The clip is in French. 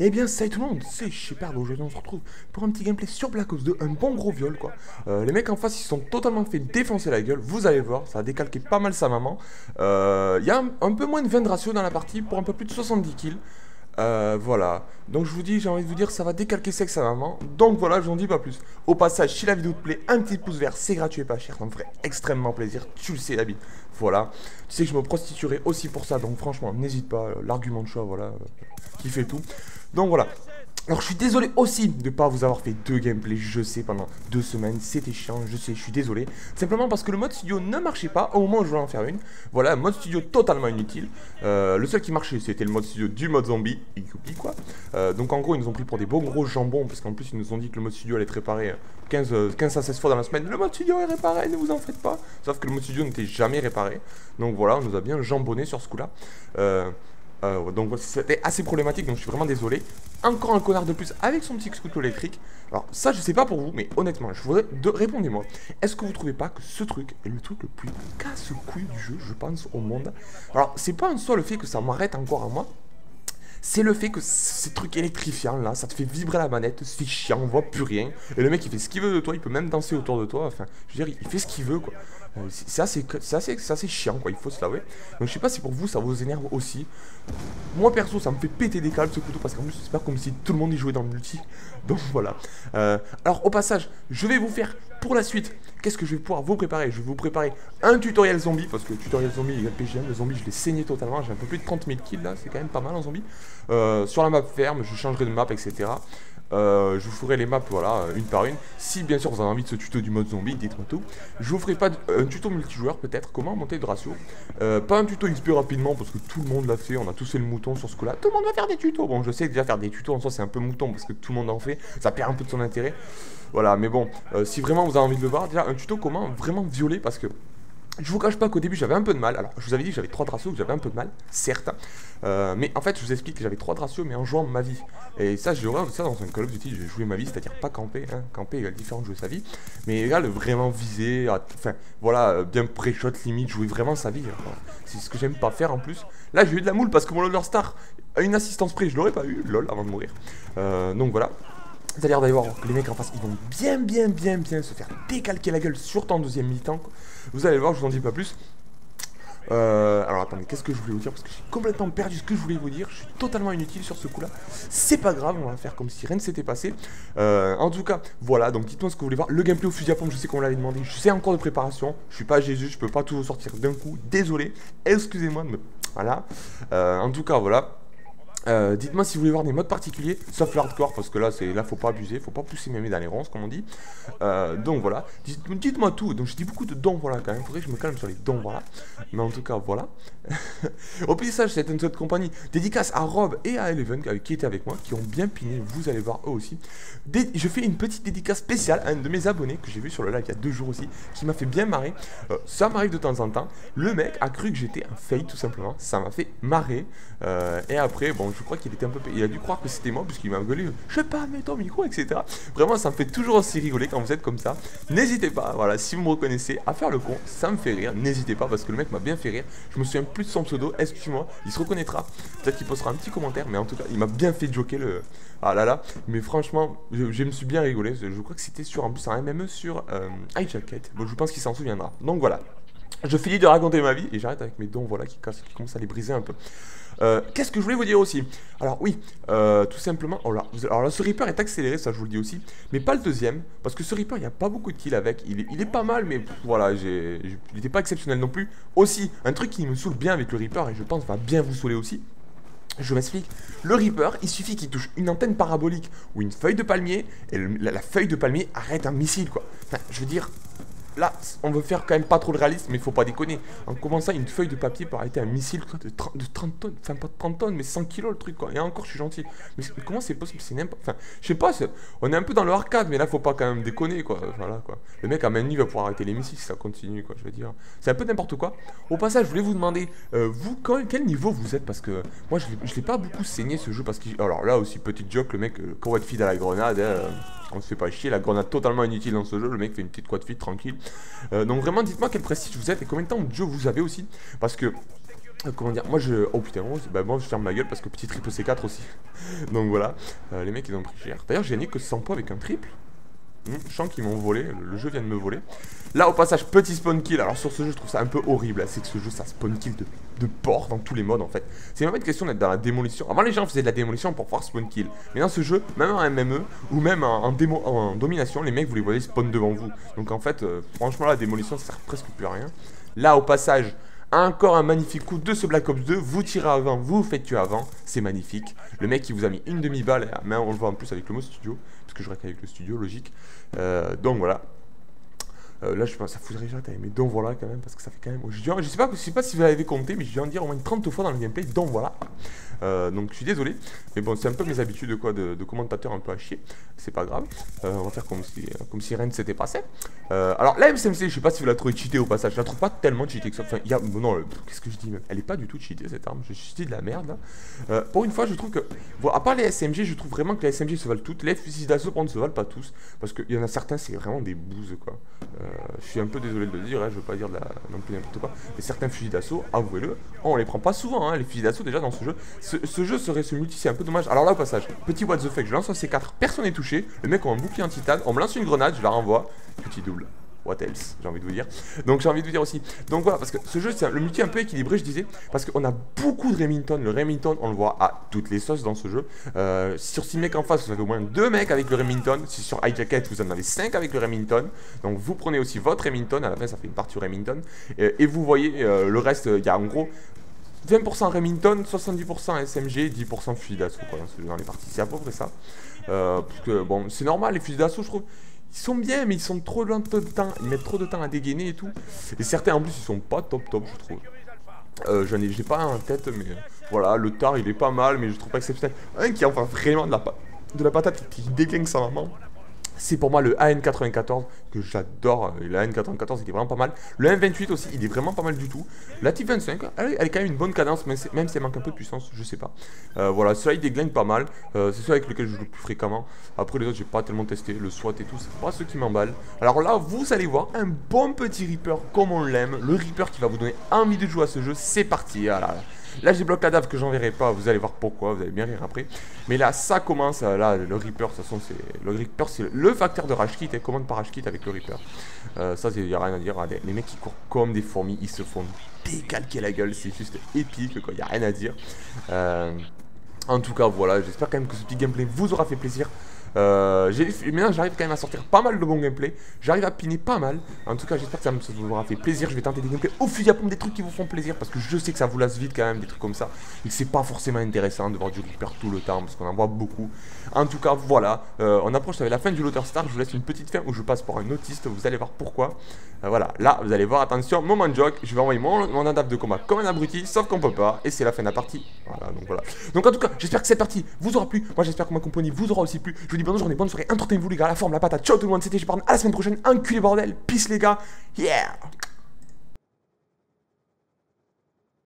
Eh bien, salut tout le monde, c'est Shepard. Aujourd'hui, on se retrouve pour un petit gameplay sur Black Ops 2, un bon gros viol quoi. Les mecs en face, ils se sont totalement fait défoncer la gueule, vous allez voir, ça a décalqué pas mal sa maman. Il y a un peu moins de 20 de ratio dans la partie pour un peu plus de 70 kills. Voilà, donc je vous dis, j'ai envie de vous dire, ça va décalquer sec sa maman. Donc voilà, je n'en dis pas plus. Au passage, si la vidéo te plaît, un petit pouce vert, c'est gratuit et pas cher, ça me ferait extrêmement plaisir, tu le sais la bite. Voilà, tu sais que je me prostituerai aussi pour ça, donc franchement, n'hésite pas, l'argument de choix, voilà, qui fait tout. Donc voilà. Alors je suis désolé aussi de ne pas vous avoir fait deux gameplays, je sais, pendant 2 semaines, c'était chiant, je sais, je suis désolé. Simplement parce que le mode studio ne marchait pas au moment où je voulais en faire une. Voilà, un mode studio totalement inutile. Le seul qui marchait, c'était le mode studio du mode zombie, youpi quoi. Donc en gros, ils nous ont pris pour des beaux gros jambons, parce qu'en plus, ils nous ont dit que le mode studio allait être réparé 15 à 16 fois dans la semaine. Le mode studio est réparé, ne vous en faites pas. Sauf que le mode studio n'était jamais réparé. Donc voilà, on nous a bien jambonné sur ce coup-là. Donc c'était assez problématique, donc je suis vraiment désolé. Encore un connard de plus avec son petit scooter électrique. Alors ça je sais pas pour vous, mais honnêtement, je voudrais répondez-moi. Est-ce que vous trouvez pas que ce truc est le truc le plus casse-couille du jeu, je pense, au monde? Alors c'est pas en soi le fait que ça m'arrête encore à moi. C'est le fait que ces trucs électrifiants là, ça te fait vibrer la manette, c'est chiant, on voit plus rien. Et le mec il fait ce qu'il veut de toi, il peut même danser autour de toi, enfin, je veux dire, il fait ce qu'il veut quoi. C'est assez chiant quoi, il faut se l'avouer. Donc je sais pas si pour vous ça vous énerve aussi. Moi perso ça me fait péter des câbles ce couteau parce qu'en plus c'est pas comme si tout le monde y jouait dans le multi. Donc voilà. Alors au passage, je vais vous faire pour la suite, qu'est-ce que je vais pouvoir vous préparer? Je vais vous préparer un tutoriel zombie, parce que le tutoriel zombie égale PGM, le zombie je l'ai saigné totalement, j'ai un peu plus de 30 000 kills là, c'est quand même pas mal en zombie. Sur la map ferme, je changerai de map, etc. Je vous ferai les maps, voilà, une par une. Si bien sûr vous avez envie de ce tuto du mode zombie, dites-moi tout. Je vous ferai pas un tuto multijoueur peut-être, comment monter de ratio. Pas un tuto XP rapidement parce que tout le monde l'a fait, on a tous fait le mouton sur ce coup-là. Tout le monde va faire des tutos. Bon, je sais que déjà faire des tutos en soi c'est un peu mouton parce que tout le monde en fait, ça perd un peu de son intérêt. Voilà, mais bon, si vraiment vous avez envie de le voir, déjà un tuto comment vraiment violer parce que je vous cache pas qu'au début j'avais un peu de mal. Alors je vous avais dit que j'avais 3 de ratio, que j'avais un peu de mal, certes. Mais en fait je vous explique que j'avais 3 de ratio mais en jouant ma vie. Et ça j'ai horreur de ça dans un Call of Duty, j'ai joué ma vie, c'est-à-dire pas camper, hein. Camper égale différent de jouer sa vie. Mais égale vraiment viser, enfin voilà, bien pré-shot limite, jouer vraiment sa vie. C'est ce que j'aime pas faire en plus. Là j'ai eu de la moule parce que mon Loader Star a une assistance près, je l'aurais pas eu, lol, avant de mourir. Donc voilà. Vous allez d'aller voir que les mecs en face, ils vont bien se faire décalquer la gueule, surtout en deuxième mi-temps. Vous allez voir, je vous en dis pas plus. Alors attendez, qu'est-ce que je voulais vous dire? Parce que j'ai complètement perdu ce que je voulais vous dire. Je suis totalement inutile sur ce coup-là. C'est pas grave, on va faire comme si rien ne s'était passé. En tout cas, voilà, donc dites-moi ce que vous voulez voir. Le gameplay au fusil à pompe, je sais qu'on me l'avait demandé. Je sais encore de préparation. Je suis pas Jésus, je peux pas tout sortir d'un coup. Désolé, excusez-moi de me... Voilà. En tout cas, voilà. Dites-moi si vous voulez voir des modes particuliers, sauf l'hardcore, parce que là, faut pas abuser, faut pas pousser mes dans les ronces, comme on dit. Donc voilà, dites-moi tout. Donc je dis beaucoup de dons, voilà, quand même. Faudrait que je me calme sur les dons, voilà. Mais en tout cas, voilà. Au passage, c'est une seule compagnie. Dédicace à Rob et à Eleven qui étaient avec moi, qui ont bien piné. Vous allez voir eux aussi. Je fais une petite dédicace spéciale à un de mes abonnés que j'ai vu sur le live il y a 2 jours aussi, qui m'a fait bien marrer. Ça m'arrive de temps en temps. Le mec a cru que j'étais un fake, tout simplement. Ça m'a fait marrer. Et après, bon, je crois qu'il était un peu... Il a dû croire que c'était moi, puisqu'il m'a gueulé. Je sais pas, mets ton micro, etc. Vraiment, ça me fait toujours aussi rigoler quand vous êtes comme ça. N'hésitez pas, voilà, si vous me reconnaissez, à faire le con. Ça me fait rire. N'hésitez pas, parce que le mec m'a bien fait rire. Je me souviens plus de son pseudo. Excuse-moi, il se reconnaîtra. Peut-être qu'il postera un petit commentaire, mais en tout cas, il m'a bien fait joker le... Ah là là. Mais franchement, je me suis bien rigolé. Je crois que c'était sur, en plus, un MME sur iJacket. Bon, je pense qu'il s'en souviendra. Donc voilà. Je finis de raconter ma vie et j'arrête avec mes dons, voilà, qui commencent à les briser un peu. Qu'est-ce que je voulais vous dire aussi? Alors oui, tout simplement, alors là, ce Reaper est accéléré, ça je vous le dis aussi, mais pas le deuxième, parce que ce Reaper, il n'y a pas beaucoup de kills avec, il est pas mal, mais voilà, il n'était pas exceptionnel non plus. Aussi, un truc qui me saoule bien avec le Reaper, et je pense va bien vous saouler aussi, je m'explique, le Reaper, il suffit qu'il touche une antenne parabolique ou une feuille de palmier, et la feuille de palmier arrête un missile, quoi. Enfin, je veux dire... Là, on veut faire quand même pas trop le réaliste, mais il faut pas déconner. En commençant, une feuille de papier peut arrêter un missile quoi, de 30 tonnes. Enfin, pas de 30 tonnes, mais 100 kilos le truc, quoi. Et encore, je suis gentil. Mais comment c'est possible? C'est n'importe... Enfin, je sais pas, on est un peu dans le arcade, mais là, faut pas quand même déconner, quoi. Voilà, quoi. Le mec à main nue va pouvoir arrêter les missiles si ça continue, quoi. Je veux dire, c'est un peu n'importe quoi. Au passage, je voulais vous demander, vous, quel niveau vous êtes? Parce que moi, je l'ai pas beaucoup saigné ce jeu, parce que... Alors là aussi, petite joke, le mec, quad feed à la grenade, on se fait pas chier, la grenade totalement inutile dans ce jeu, le mec fait une petite quad feed tranquille. Donc vraiment, dites-moi quel prestige vous êtes et combien de temps de jeu vous avez aussi. Parce que Comment dire, moi je... Oh putain, bah moi je ferme ma gueule parce que petit triple C4 aussi. Donc voilà, les mecs ils ont pris cher. D'ailleurs j'ai gagné que 100 points avec un triple. Je sens qu'ils m'ont volé, le jeu vient de me voler. Là au passage, petit spawn kill. Alors sur ce jeu je trouve ça un peu horrible, c'est que ce jeu ça spawn kill de porc dans tous les modes en fait. C'est même pas une question d'être dans la démolition. Avant les gens faisaient de la démolition pour pouvoir spawn kill. Mais dans ce jeu, même en MME ou même en domination, les mecs vous les voyez spawn devant vous. Donc en fait, franchement la démolition ça sert presque plus à rien. Là au passage... Encore un magnifique coup de ce Black Ops 2, vous tirez avant, vous faites tuer avant, c'est magnifique. Le mec il vous a mis une demi-balle, mais on le voit en plus avec le mot studio, parce que je reste avec le studio, logique. Donc voilà. Là je pense que ça foudrait déjà mais donc voilà quand même, parce que ça fait quand même... Je sais pas si vous l'avez compté, mais je viens de dire au moins 30 fois dans le gameplay, donc voilà. Donc je suis désolé, mais bon c'est un peu mes habitudes quoi, de commentateur un peu à chier, c'est pas grave, on va faire comme si rien ne s'était passé. Alors la MCMC, je sais pas si vous la trouvez cheatée au passage, je la trouve pas tellement cheatée que ça, enfin il y a, non, qu'est-ce que je dis même, elle est pas du tout cheatée cette arme, je dis de la merde là. Pour une fois je trouve que, bon, à part les SMG, je trouve vraiment que les SMG se valent toutes, les fusils d'assaut ne se valent pas tous, parce qu'il y en a certains c'est vraiment des bouses quoi. Je suis un peu désolé de le dire, hein, je veux pas dire non plus n'importe quoi, mais certains fusils d'assaut, avouez-le, on les prend pas souvent, hein, les fusils d'assaut déjà dans ce jeu. Ce jeu serait ce multi, c'est un peu dommage. Alors là au passage, petit what the fuck, je lance un C4, personne n'est touché, le mec a un bouclier en titane, on me lance une grenade, je la renvoie, petit double. What else, j'ai envie de vous dire. Donc j'ai envie de vous dire aussi. Donc voilà, parce que ce jeu, c'est le multi un peu équilibré, je disais, parce qu'on a beaucoup de Remington. Le Remington, on le voit à toutes les sauces dans ce jeu. Sur 6 mecs en face, vous avez au moins 2 mecs avec le Remington. Si sur Hijacket, vous en avez 5 avec le Remington. Donc vous prenez aussi votre Remington, à la fin ça fait une partie au Remington. Et vous voyez le reste, il y a en gros 20% Remington, 70% SMG, 10% fusil d'assaut dans les parties. C'est à peu près ça. Parce que bon, c'est normal, les fusils d'assaut, je trouve. Ils sont bien, mais ils sont trop de temps. Ils mettent trop de temps à dégainer et tout. Et certains en plus, ils sont pas top, je trouve. Je n'ai pas en tête, mais voilà, le tar il est pas mal, mais je trouve pas exceptionnel. Un qui envoie vraiment de la patate qui dégaine sa maman. C'est pour moi le AN94 que j'adore. Le AN94 il est vraiment pas mal. Le M28 aussi il est vraiment pas mal du tout. La Type 25 elle est quand même une bonne cadence, même si elle manque un peu de puissance, je sais pas. Voilà, celui-là il déglingue pas mal. C'est celui avec lequel je joue le plus fréquemment. Après les autres j'ai pas tellement testé. Le SWAT et tout, c'est pas ceux qui m'emballent. Alors là vous allez voir un bon petit Reaper comme on l'aime. Le Reaper qui va vous donner envie de jouer à ce jeu. C'est parti. Là j'ai bloqué la dave que j'enverrai pas, vous allez voir pourquoi, vous allez bien rire après. Mais là ça commence, là le Reaper, de toute façon le Reaper c'est le facteur de rage kit, et commande par rage kit avec le Reaper. Ça il n'y a rien à dire, les mecs qui courent comme des fourmis, ils se font décalquer la gueule, c'est juste épique quoi, il n'y a rien à dire. En tout cas voilà, j'espère quand même que ce petit gameplay vous aura fait plaisir. Maintenant j'arrive quand même à sortir pas mal de bons gameplay. J'arrive à piner pas mal. En tout cas j'espère que ça vous aura fait plaisir. Je vais tenter des gameplays au fusil à pompe, des trucs qui vous font plaisir, parce que je sais que ça vous lasse vite quand même, des trucs comme ça. Et que c'est pas forcément intéressant de voir du Reaper tout le temps, parce qu'on en voit beaucoup. En tout cas voilà, on approche avec la fin du Loader Star. Je vous laisse une petite fin où je passe pour un autiste. Vous allez voir pourquoi. Voilà, là vous allez voir, attention, moment joke. Je vais envoyer mon adap de combat comme un abruti, sauf qu'on peut pas. Et c'est la fin de la partie. Voilà. Donc en tout cas j'espère que cette partie vous aura plu. Moi j'espère que ma compagnie vous aura aussi plu. Je vous dis bonne journée, bonne soirée, entretenez-vous les gars, la forme, la patate, ciao tout le monde, c'était Shepard, à la semaine prochaine, enculé bordel, peace les gars, yeah.